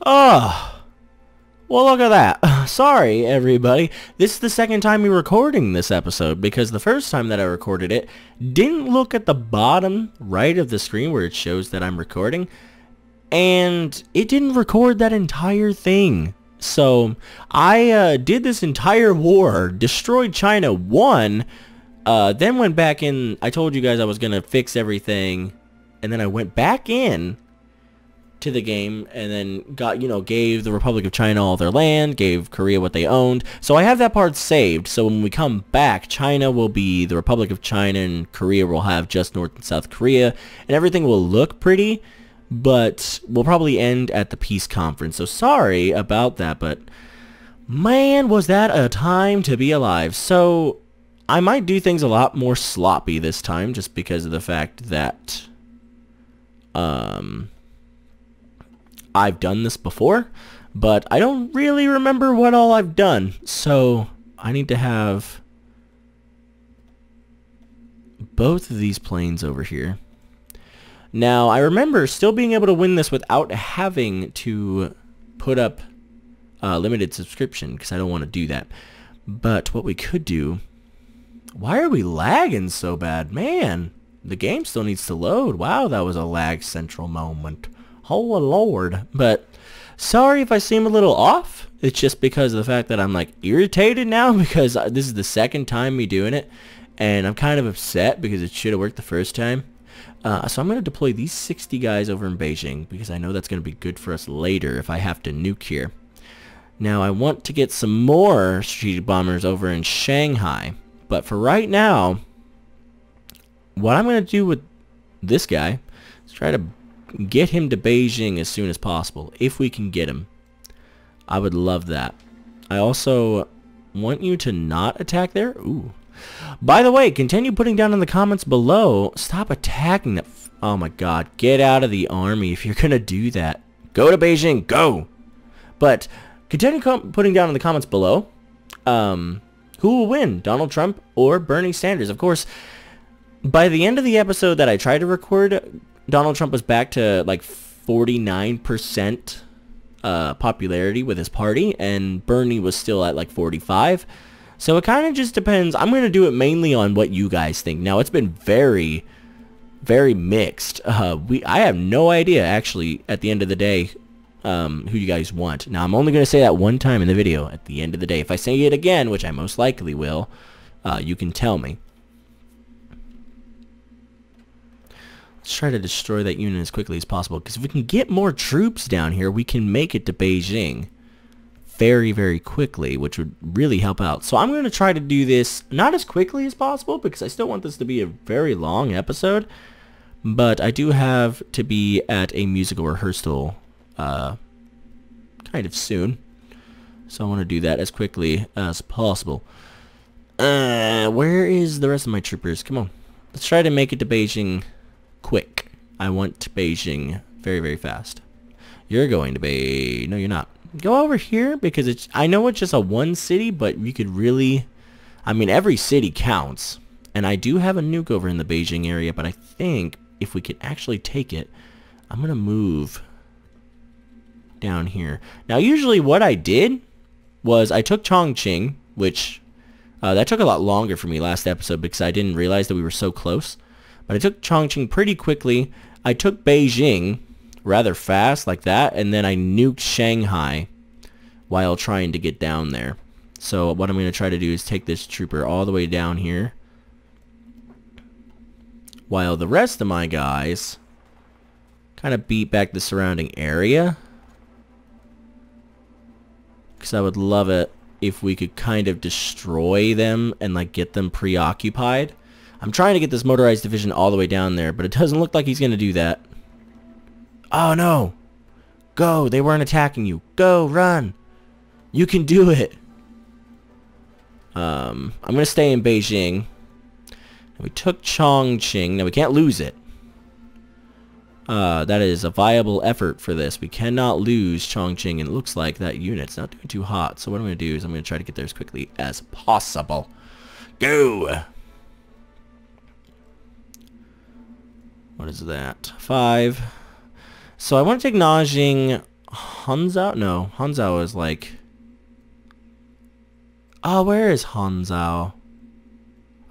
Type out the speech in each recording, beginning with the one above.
Oh, well, look at that. Sorry, everybody. This is the second time we're recording this episode because the first time that I recorded it didn't look at the bottom right of the screen where it shows that I'm recording, and it didn't record that entire thing. So I did this entire war, destroyed China, won, then went back in. I told you guys I was going to fix everything, and then I went back in to the game and then gave the Republic of China all their land, gave Korea what they owned. So I have that part saved. So when we come back, China will be the Republic of China and Korea will have just North and South Korea, and everything will look pretty, but we'll probably end at the peace conference. So sorry about that, but man, was that a time to be alive. So I might do things a lot more sloppy this time just because of the fact that I've done this before, but I don't really remember what all I've done. So I need to have both of these planes over here. Now, I remember still being able to win this without having to put up limited subscription, because I don't want to do that. But what we could do... Why are we lagging so bad? Man, the game still needs to load. Wow, that was a lag central moment. Oh, Lord. But sorry if I seem a little off. It's just because of the fact that I'm, like, irritated now because this is the second time me doing it. And I'm kind of upset because it should have worked the first time. So I'm going to deploy these 60 guys over in Beijing because I know that's going to be good for us later if I have to nuke here. Now, I want to get some more strategic bombers over in Shanghai. But for right now, what I'm going to do with this guy is try to get him to Beijing as soon as possible, if we can get him. I would love that. I also want you to not attack there. Ooh. By the way, continue putting down in the comments below. Stop attacking that. Oh my god. Get out of the army if you're going to do that. Go to Beijing. Go. But continue putting down in the comments below. Who will win? Donald Trump or Bernie Sanders? Of course, by the end of the episode that I tried to record, Donald Trump was back to like 49% popularity with his party, and Bernie was still at like 45. So it kind of just depends. I'm going to do it mainly on what you guys think. Now, it's been very, very mixed. I have no idea, actually, at the end of the day, who you guys want. Now, I'm only going to say that one time in the video at the end of the day. If I say it again, which I most likely will, you can tell me. Let's try to destroy that unit as quickly as possible, because if we can get more troops down here, we can make it to Beijing very, very quickly, which would really help out. So I'm going to try to do this not as quickly as possible, because I still want this to be a very long episode, but I do have to be at a musical rehearsal kind of soon, so I want to do that as quickly as possible. Where is the rest of my troopers? Come on, let's try to make it to Beijing quick. I want Beijing very, very fast. You're going to be... No, you're not. Go over here, because it's... I know it's just a one city, but you could really... I mean, every city counts. And I do have a nuke over in the Beijing area, but I think if we could actually take it, I'm going to move down here. Now, usually what I did was I took Chongqing, which... that took a lot longer for me last episode because I didn't realize that we were so close. But I took Chongqing pretty quickly. I took Beijing rather fast like that, and then I nuked Shanghai while trying to get down there. So what I'm going to try to do is take this trooper all the way down here, while the rest of my guys kind of beat back the surrounding area. Because I would love it if we could kind of destroy them and like get them preoccupied. I'm trying to get this motorized division all the way down there, but it doesn't look like he's going to do that. Oh no! Go! They weren't attacking you. Go! Run! You can do it! I'm going to stay in Beijing. We took Chongqing. Now we can't lose it. That is a viable effort for this. We cannot lose Chongqing, and it looks like that unit's not doing too hot. So what I'm going to do is I'm going to try to get there as quickly as possible. Go! What is that? 5. So I want to take Nanjing Hanzhou? No, Hanzhou is like... Oh, where is Hanzhou?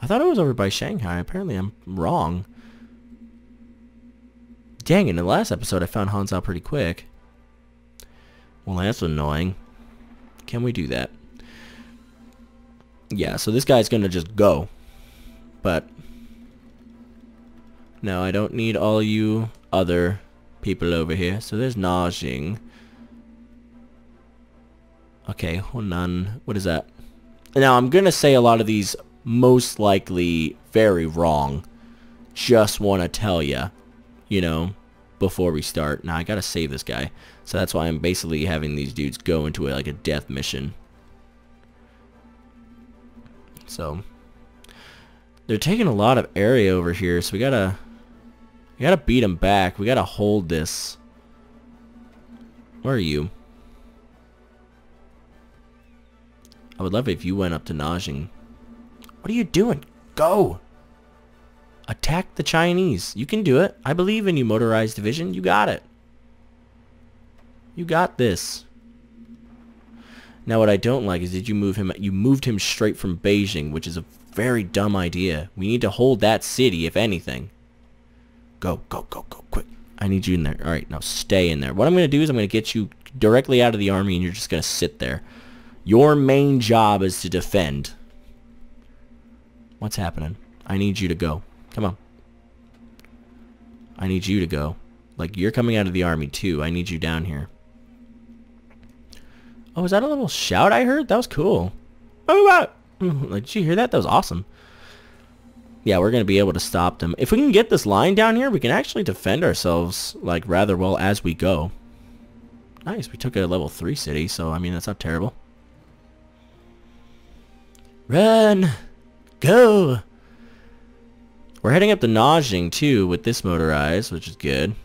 I thought it was over by Shanghai. Apparently I'm wrong. Dang, in the last episode I found Hanzhou pretty quick. Well, that's annoying. Can we do that? Yeah, so this guy's gonna just go. But... no, I don't need all you other people over here. So there's Nanjing. Okay, Hunan. What is that? Now, I'm gonna say a lot of these most likely very wrong. Just want to tell ya, you know, before we start. Now, I gotta save this guy. So that's why I'm basically having these dudes go into like a death mission. So they're taking a lot of area over here, so we gotta beat them back. We gotta hold this. Where are you? I would love it if you went up to Nanjing. What are you doing? Go! Attack the Chinese. You can do it. I believe in you, Motorized Division. You got it. You got this. Now what I don't like is you moved him straight from Beijing, which is a very dumb idea. We need to hold that city, if anything. Go, go, go, go, quick. I need you in there. Alright, now stay in there. What I'm going to do is I'm going to get you directly out of the army and you're just going to sit there. Your main job is to defend. What's happening? I need you to go. Come on. I need you to go. Like, you're coming out of the army too. I need you down here. Oh, is that a little shout I heard? That was cool. Oh, like, did you hear that? That was awesome. Yeah, we're going to be able to stop them. If we can get this line down here, we can actually defend ourselves, like, rather well as we go. Nice. We took a level 3 city, so, I mean, that's not terrible. Run! Go! We're heading up to Nanjing, too, with this motorized, which is good.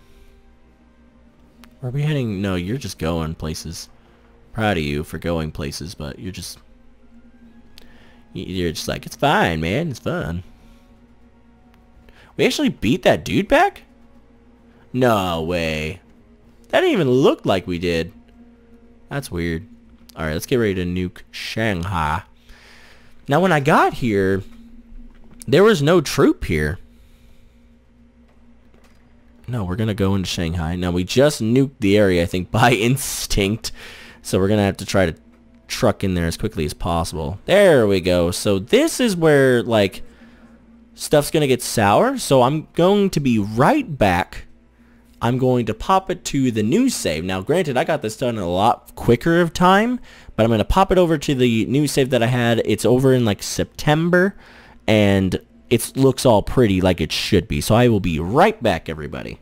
Where are we heading? No, you're just going places. Proud of you for going places, but you're just like, it's fine, man. It's fun. We actually beat that dude back? No way. That didn't even look like we did. That's weird. Alright, let's get ready to nuke Shanghai. Now, when I got here, there was no troop here. No, we're going to go into Shanghai. Now, we just nuked the area, I think, by instinct. So we're going to have to try to truck in there as quickly as possible. There we go. So this is where, like, stuff's going to get sour. So I'm going to be right back. I'm going to pop it to the new save. Now, granted, I got this done in a lot quicker of time. But I'm going to pop it over to the new save that I had. It's over in, like, September. And it looks all pretty like it should be. So I will be right back, everybody.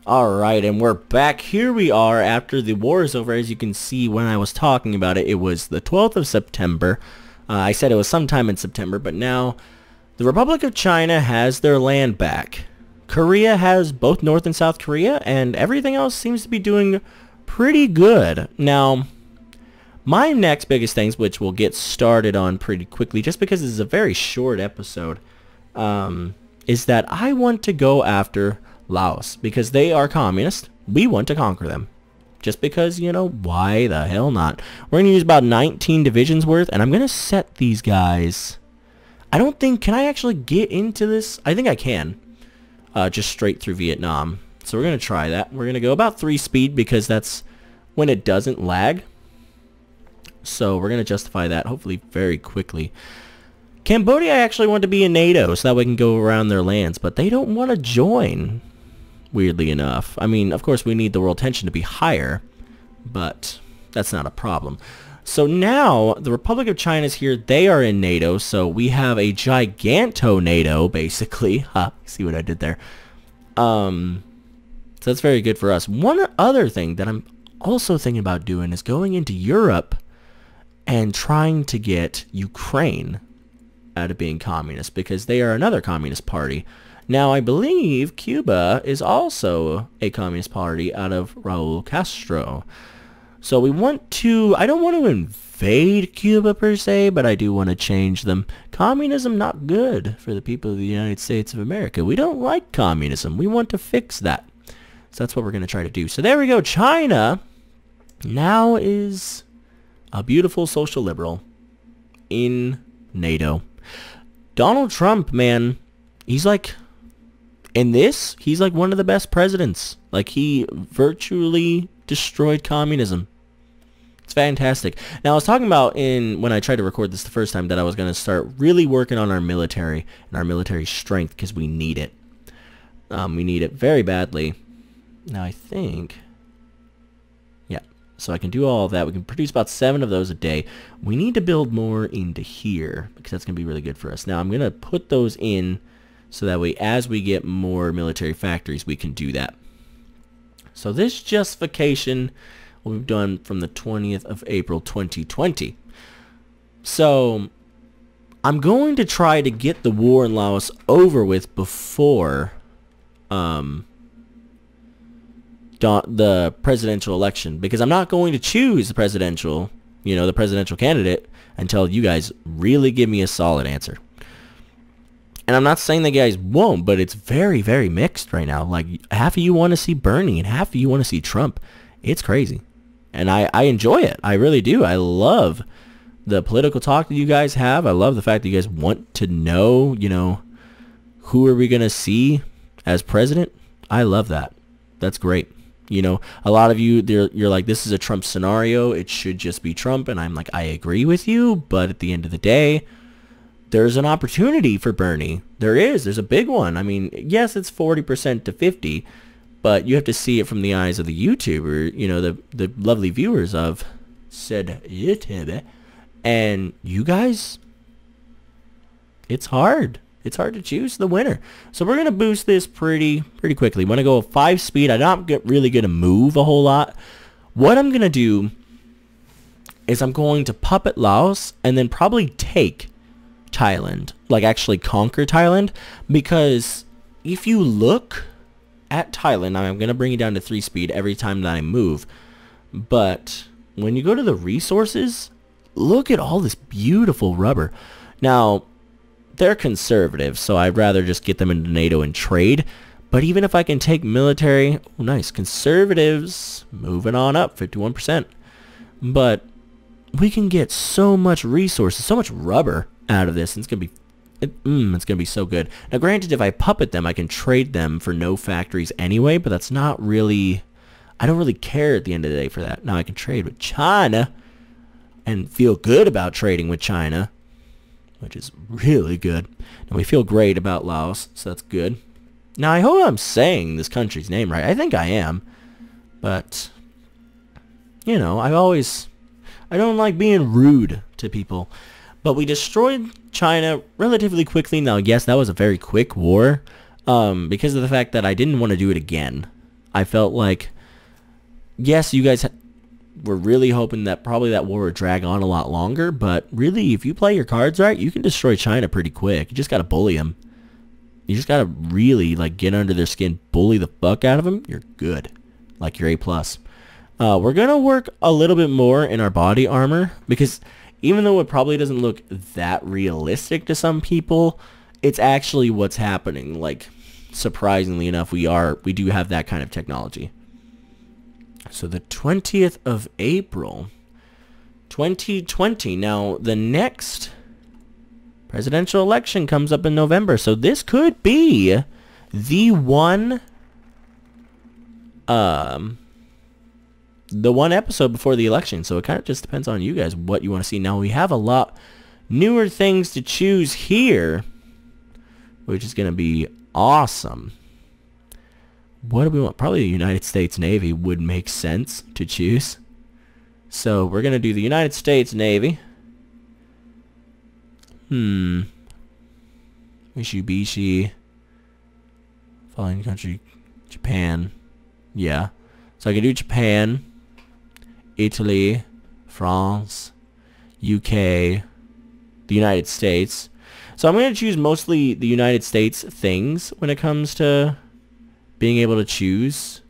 Alright, and we're back. Here we are after the war is over. As you can see, when I was talking about it, it was the 12th of September. I said it was sometime in September, but now the Republic of China has their land back. Korea has both North and South Korea, and everything else seems to be doing pretty good. Now, my next biggest things, which we'll get started on pretty quickly, just because this is a very short episode, is that I want to go after Laos, because they are communist. We want to conquer them. Just because, you know, why the hell not? We're going to use about 19 divisions worth, and I'm going to set these guys. I don't think, can I actually get into this? I think I can. Just straight through Vietnam. So we're going to try that. We're going to go about 3 speed, because that's when it doesn't lag. So we're going to justify that, hopefully, very quickly. Cambodia, I actually want to be in NATO, so that we can go around their lands, but they don't want to join. Weirdly enough. I mean, of course, we need the world tension to be higher, but that's not a problem. So now, the Republic of China is here. They are in NATO, so we have a giganto-NATO, basically. Ha, see what I did there. So that's very good for us. One other thing that I'm also thinking about doing is going into Europe and trying to get Ukraine out of being communist, because they are another communist party. Now, I believe Cuba is also a communist party out of Raul Castro. So we want to, I don't want to invade Cuba per se, but I do want to change them. Communism not good for the people of the United States of America. We don't like communism. We want to fix that. So that's what we're going to try to do. So there we go. China now is a beautiful social liberal in NATO. Donald Trump, man, he's like, in this, he's like one of the best presidents. Like, he virtually destroyed communism. It's fantastic. Now, I was talking about when I tried to record this the first time that I was going to start really working on our military and our military strength because we need it. We need it very badly. Now, I think, yeah, so I can do all of that. We can produce about 7 of those a day. We need to build more into here because that's going to be really good for us. Now, I'm going to put those in so that way as we get more military factories, we can do that. So this justification we've done from the 20th of April 2020. So I'm going to try to get the war in Laos over with before the presidential election, because I'm not going to choose the presidential candidate until you guys really give me a solid answer. And I'm not saying that you guys won't, but it's very, very mixed right now. Like, half of you want to see Bernie and half of you want to see Trump. It's crazy. And I enjoy it. I really do. I love the political talk that you guys have. I love the fact that you guys want to know, who are we going to see as president. I love that. That's great. A lot of you, you're like, this is a Trump scenario. It should just be Trump. And I'm like, I agree with you. But at the end of the day, there's an opportunity for Bernie. There's a big one. I mean, yes, it's 40% to 50%. But you have to see it from the eyes of the YouTuber, the lovely viewers of said YouTube. And you guys, it's hard. It's hard to choose the winner. So we're going to boost this pretty quickly. I'm going to go 5 speed. I'm not really going to move a whole lot. What I'm going to do is I'm going to puppet Laos and then probably take Thailand. Like, actually conquer Thailand. Because if you look at Thailand, now I'm going to bring it down to 3 speed every time that I move, but when you go to the resources, look at all this beautiful rubber. Now, they're conservative, so I'd rather just get them into NATO and trade, but even if I can take military, oh, nice, conservatives, moving on up, 51%, but we can get so much resources, so much rubber out of this, and it's going to be it's going to be so good. Now, granted, if I puppet them, I can trade them for no factories anyway, but that's not really, I don't really care at the end of the day for that. Now, I can trade with China and feel good about trading with China, which is really good. And we feel great about Laos, so that's good. Now, I hope I'm saying this country's name right. I think I am, but, I don't like being rude to people. But we destroyed China relatively quickly. Now, yes, that was a very quick war because of the fact that I didn't want to do it again. I felt like, yes, you guys were really hoping that probably that war would drag on a lot longer. But really, if you play your cards right, you can destroy China pretty quick. You just got to bully them. You just got to really, get under their skin, bully the fuck out of them. You're good. Like, you're A+. We're going to work a little bit more in our body armor because even though it probably doesn't look that realistic to some people, it's actually what's happening. Like, surprisingly enough, we do have that kind of technology. So the 20th of April, 2020. Now, the next presidential election comes up in November. So this could be the one episode before the election, so it kind of just depends on you guys what you want to see. Now, we have a lot newer things to choose here, which is going to be awesome. What do we want? Probably the United States Navy would make sense to choose. So we're going to do the United States Navy. Mitsubishi. Following country, Japan. Yeah. So I can do Japan, Italy, France, UK, the United States. So I'm going to choose mostly the United States things when it comes to being able to choose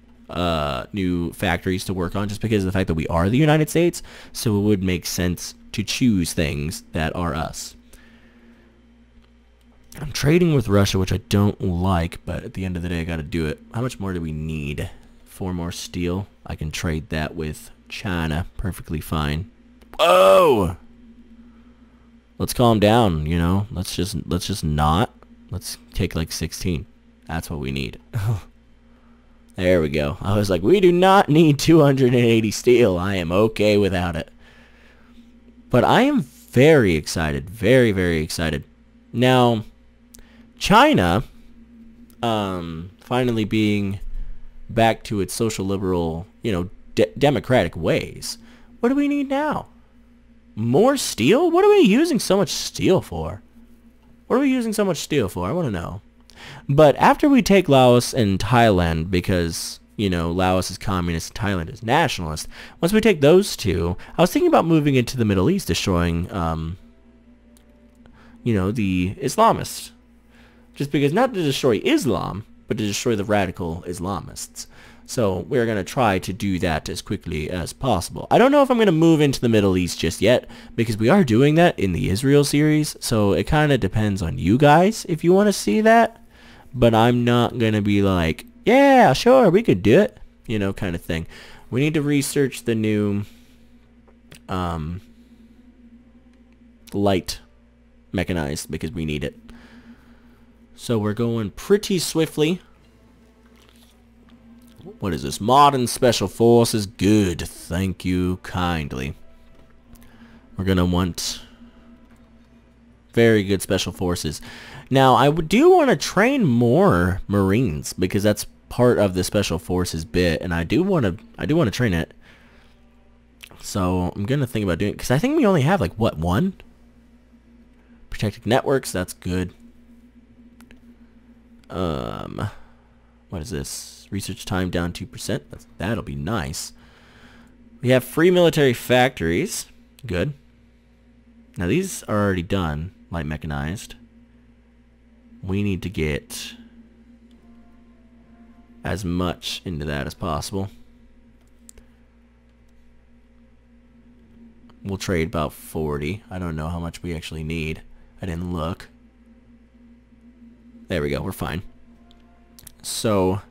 new factories to work on, just because of the fact that we are the United States. So it would make sense to choose things that are us. I'm trading with Russia, which I don't like, but at the end of the day, I got to do it. How much more do we need? 4 more steel. I can trade that with China perfectly fine. Whoa! Let's calm down, you know. Let's just not. Let's take like 16. That's what we need. There we go. I was like, we do not need 280 steel. I am okay without it. But I am very excited. Very, very excited. Now, China, finally being back to its social liberal, you know, democratic ways. What do we need now? More steel? What are we using so much steel for? What are we using so much steel for? I want to know. But after we take Laos and Thailand, because, you know, Laos is communist and Thailand is nationalist, once we take those two, I was thinking about moving into the Middle East, destroying, you know, the Islamists. Just because, not to destroy Islam, but to destroy the radical Islamists. So we're going to try to do that as quickly as possible. I don't know if I'm going to move into the Middle East just yet, because we are doing that in the Israel series, so it kind of depends on you guys if you want to see that. But I'm not going to be like, yeah, sure, we could do it, you know, kind of thing. We need to research the new light mechanized, because we need it. So we're going pretty swiftly. What is this? Modern Special Forces. Good. Thank you kindly. We're going to want very good Special Forces. Now, I do want to train more Marines, because that's part of the Special Forces bit, and I do want to train it. So I'm going to think about doing it, because I think we only have, like, what, 1? Protected networks, that's good. What is this? Research time down 2%. That'll be nice. We have free military factories. Good. Now these are already done, light mechanized. We need to get as much into that as possible. We'll trade about 40. I don't know how much we actually need. I didn't look. There we go. We're fine. So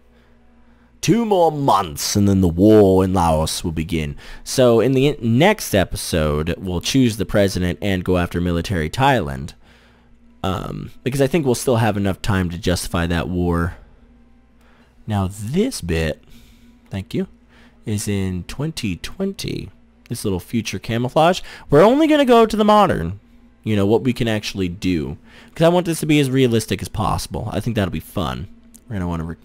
2 more months and then the war in Laos will begin. So in the next episode, we'll choose the president and go after military Thailand. Because I think we'll still have enough time to justify that war. Now this bit, thank you, is in 2020. This little future camouflage. We're only going to go to the modern. You know, what we can actually do. Because I want this to be as realistic as possible. I think that'll be fun. We're going to want to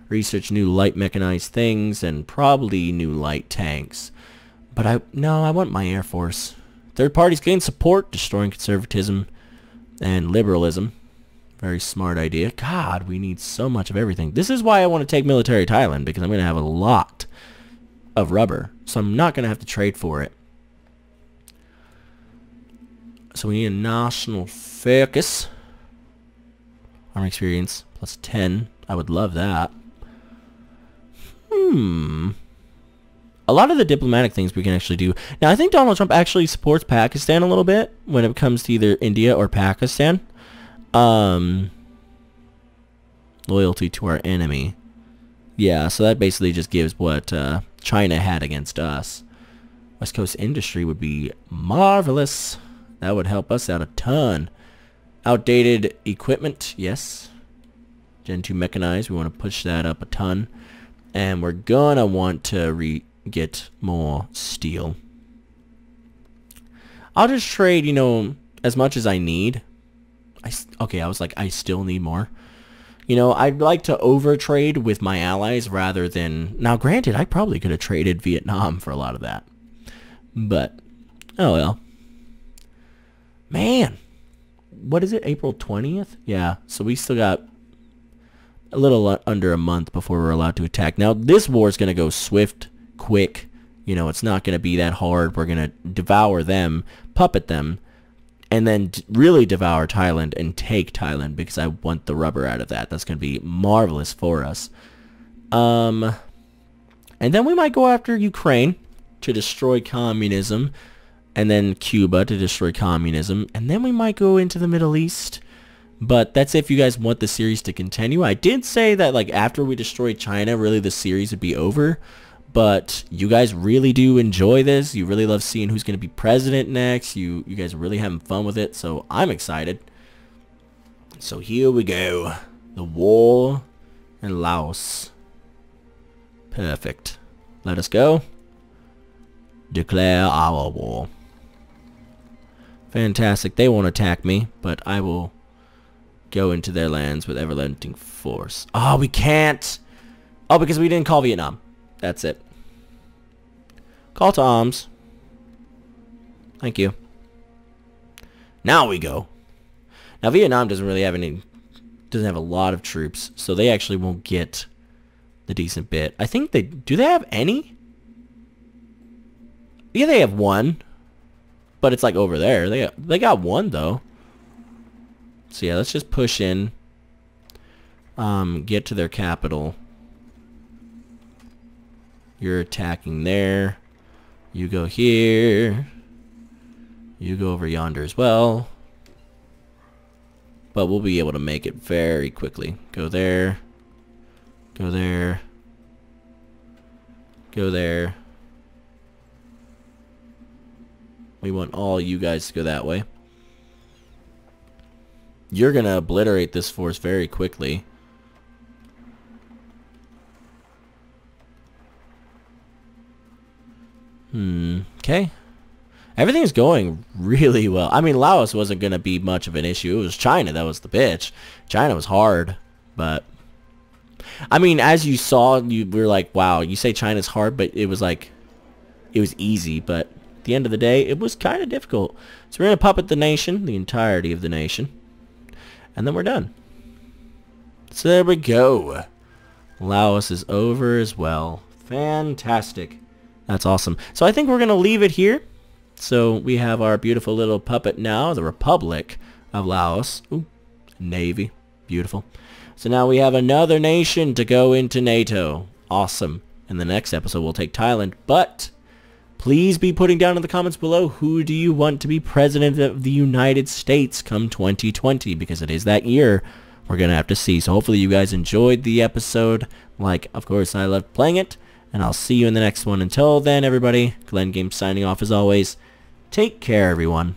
research new light mechanized things and probably new light tanks. But I want my Air Force. Third parties gain support, destroying conservatism and liberalism. Very smart idea. God, we need so much of everything. This is why I want to take military Thailand, because I'm going to have a lot of rubber. So I'm not going to have to trade for it. So we need a national focus. Army experience plus 10. I would love that. A lot of the diplomatic things we can actually do. Now, I think Donald Trump actually supports Pakistan a little bit when it comes to either India or Pakistan. Loyalty to our enemy. Yeah, so that basically just gives what China had against us. West Coast industry would be marvelous. That would help us out a ton. Outdated equipment, yes. Gen 2 mechanized, we want to push that up a ton. And we're gonna want to get more steel. I'll just trade, you know, as much as I need. Okay, I was like, I still need more. You know, I'd like to overtrade with my allies rather than... Now, granted, I probably could have traded Vietnam for a lot of that. But, oh well. Man, what is it, April 20th? Yeah, so we still got a little under a month before we're allowed to attack. Now, this war is going to go swift, quick. You know, it's not going to be that hard. We're going to devour them, puppet them, and then really devour Thailand and take Thailand because I want the rubber out of that. That's going to be marvelous for us. And then we might go after Ukraine to destroy communism, and then Cuba to destroy communism, and then we might go into the Middle East But that's if you guys want the series to continue. I did say that like after we destroy China, really the series would be over. But you guys really do enjoy this. You really love seeing who's going to be president next. You guys are really having fun with it. So I'm excited. So here we go. The war in Laos. Perfect. Let us go. Declare our war. Fantastic. They won't attack me, but I will go into their lands with ever-lending force. Oh, we can't. Oh, because we didn't call Vietnam. That's it. Call to arms. Thank you. Now we go. Now Vietnam doesn't really have a lot of troops, so they actually won't get the decent bit. I think do they have any? Yeah, they have one. But it's like over there. They got one though. So yeah, let's just push in. Get to their capital. You're attacking there. You go here. You go over yonder as well. But we'll be able to make it very quickly. Go there. Go there. Go there. We want all you guys to go that way. You're going to obliterate this force very quickly. Okay. Everything's going really well. I mean, Laos wasn't going to be much of an issue. It was China that was the bitch. China was hard, but... I mean, as you saw, we were like, wow, you say China's hard, but it was like... It was easy, but at the end of the day, it was kind of difficult. So we're going to puppet the nation, the entirety of the nation. And then we're done. So there we go. Laos is over as well. Fantastic. That's awesome. So I think we're going to leave it here. So we have our beautiful little puppet now, the Republic of Laos. Ooh, Navy. Beautiful. So now we have another nation to go into NATO. Awesome. In the next episode, we'll take Thailand. But please be putting down in the comments below, who do you want to be president of the United States come 2020? Because it is that year. We're going to have to see. So hopefully you guys enjoyed the episode. Like, of course, I loved playing it. And I'll see you in the next one. Until then, everybody, Glenn Games signing off as always. Take care, everyone.